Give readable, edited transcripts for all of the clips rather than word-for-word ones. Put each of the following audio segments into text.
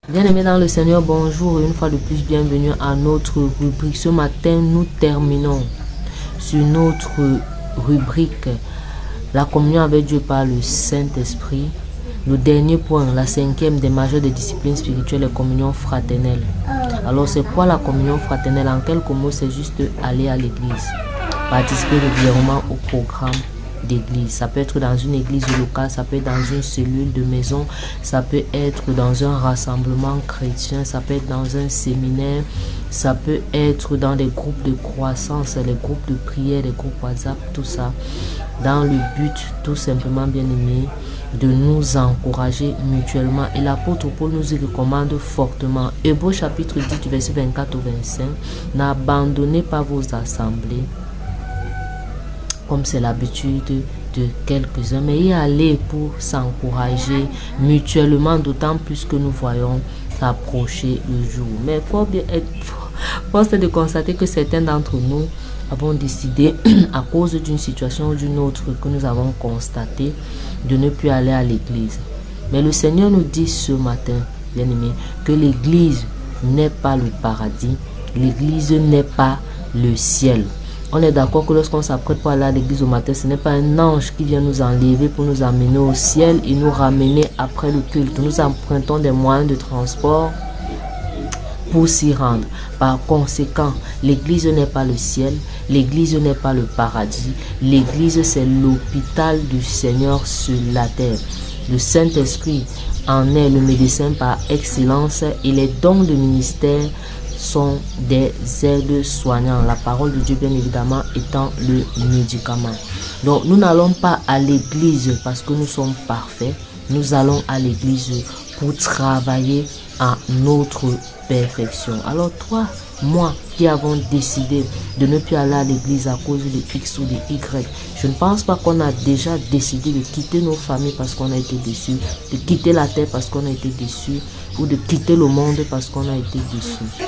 Bien-aimés dans le Seigneur, bonjour et une fois de plus, bienvenue à notre rubrique. Ce matin, nous terminons sur notre rubrique la communion avec Dieu par le Saint-Esprit. Le dernier point, la cinquième des majeures des disciplines spirituelles, la communion fraternelle. Alors, c'est quoi la communion fraternelle? En quelques mots, c'est juste aller à l'église, participer régulièrement au programme d'église. Ça peut être dans une église locale, ça peut être dans une cellule de maison, ça peut être dans un rassemblement chrétien, ça peut être dans un séminaire, ça peut être dans des groupes de croissance, les groupes de prière, les groupes WhatsApp, tout ça, dans le but tout simplement, bien aimé, de nous encourager mutuellement. Et l'apôtre Paul nous y recommande fortement. Hébreux chapitre 10 du verset 24 au 25, n'abandonnez pas vos assemblées comme c'est l'habitude de quelques-uns, mais y aller pour s'encourager mutuellement, d'autant plus que nous voyons approcher le jour. Mais force est de constater que certains d'entre nous avons décidé, à cause d'une situation ou d'une autre que nous avons constaté, de ne plus aller à l'église. Mais le Seigneur nous dit ce matin, bien-aimés, que l'église n'est pas le paradis, l'église n'est pas le ciel. On est d'accord que lorsqu'on s'apprête pour aller à l'église au matin, ce n'est pas un ange qui vient nous enlever pour nous amener au ciel et nous ramener après le culte. Nous empruntons des moyens de transport pour s'y rendre. Par conséquent, l'église n'est pas le ciel, l'église n'est pas le paradis. L'église, c'est l'hôpital du Seigneur sur la terre. Le Saint-Esprit en est le médecin par excellence et les dons de ministère sont des aides soignants. La parole de Dieu, bien évidemment, étant le médicament. Donc, nous n'allons pas à l'église parce que nous sommes parfaits. Nous allons à l'église pour travailler à notre perfection. Alors, toi, moi, qui avons décidé de ne plus aller à l'église à cause de X ou de Y, je ne pense pas qu'on a déjà décidé de quitter nos familles parce qu'on a été déçus, de quitter la terre parce qu'on a été déçus, ou de quitter le monde parce qu'on a été déçus.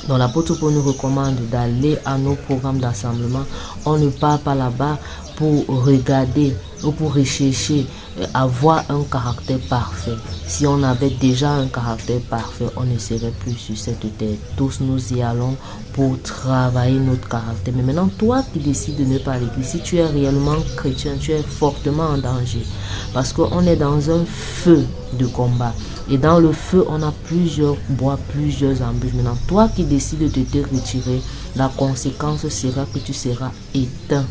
Donc l'apôtre Paul nous recommande d'aller à nos programmes d'assemblement. On ne part pas là-bas pour regarder ou pour rechercher avoir un caractère parfait. Si on avait déjà un caractère parfait, on ne serait plus sur cette terre. Tous nous y allons pour travailler notre caractère. Mais maintenant, toi qui décides de ne pas aller à l'église, si tu es réellement chrétien, tu es fortement en danger. Parce qu'on est dans un feu de combat. Et dans le feu, on a plusieurs bois, plusieurs embûches. Maintenant, toi qui décides de te retirer, la conséquence sera que tu seras éteint.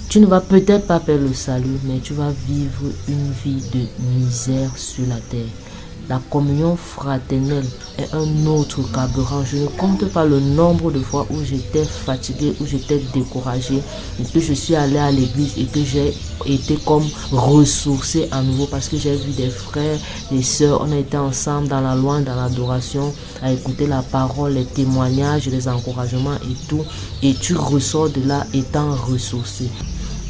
Tu ne vas peut-être pas faire le salut, mais tu vas vivre une vie de misère sur la terre. La communion fraternelle est un autre carburant. Je ne compte pas le nombre de fois où j'étais fatigué, où j'étais découragé, et que je suis allé à l'église et que j'ai été comme ressourcé à nouveau parce que j'ai vu des frères, des sœurs, on a été ensemble dans la louange, dans l'adoration, à écouter la parole, les témoignages, les encouragements et tout. Et tu ressors de là étant ressourcé.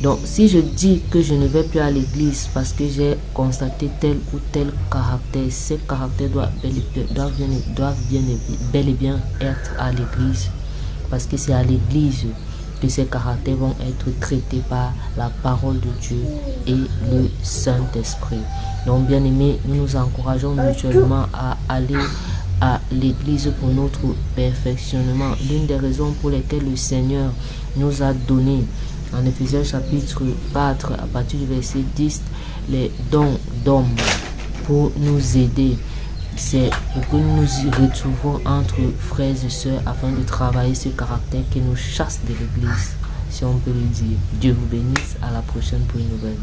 Donc, si je dis que je ne vais plus à l'église parce que j'ai constaté tel ou tel caractère, ces caractères doivent bel et bien être à l'église. Parce que c'est à l'église que ces caractères vont être traités par la parole de Dieu et le Saint-Esprit. Donc, bien aimés, nous nous encourageons mutuellement à aller à l'église pour notre perfectionnement. L'une des raisons pour lesquelles le Seigneur nous a donné en Éphésiens chapitre 4, à partir du verset 10, les dons d'hommes pour nous aider. C'est pour que nous nous y retrouvons entre frères et sœurs afin de travailler ce caractère qui nous chasse de l'église, si on peut le dire. Dieu vous bénisse. À la prochaine pour une nouvelle.